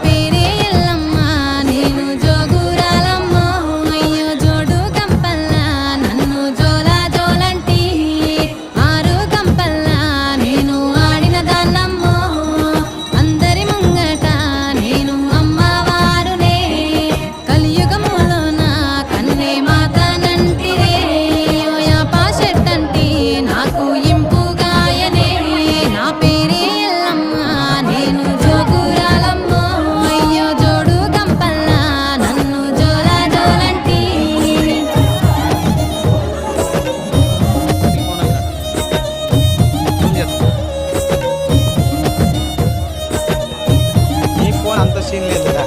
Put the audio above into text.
పేరే ఎల్లమ్మ నేను జోగురాలమ్మ అయ్యో జోడు గంపల్లా నన్ను జోలా జోలంటి ఆరు గంపల్లా నేను ఆడిన దాన్నమ్మో అందరి ముంగట నేను అమ్మవారునే కలియుగములో నా కన్నే మాతనంటిరే యాపా చెట్టంటి నాకు ఇంపుగాయనే నా పేరే ఎల్లమ్మ నేను జోగురాలమ్మ అయ్యో జోడు గంపల్లా నన్ను జోలా జోలంటి ఈ ఫోన్ అంత సీన్ లేదు కదా.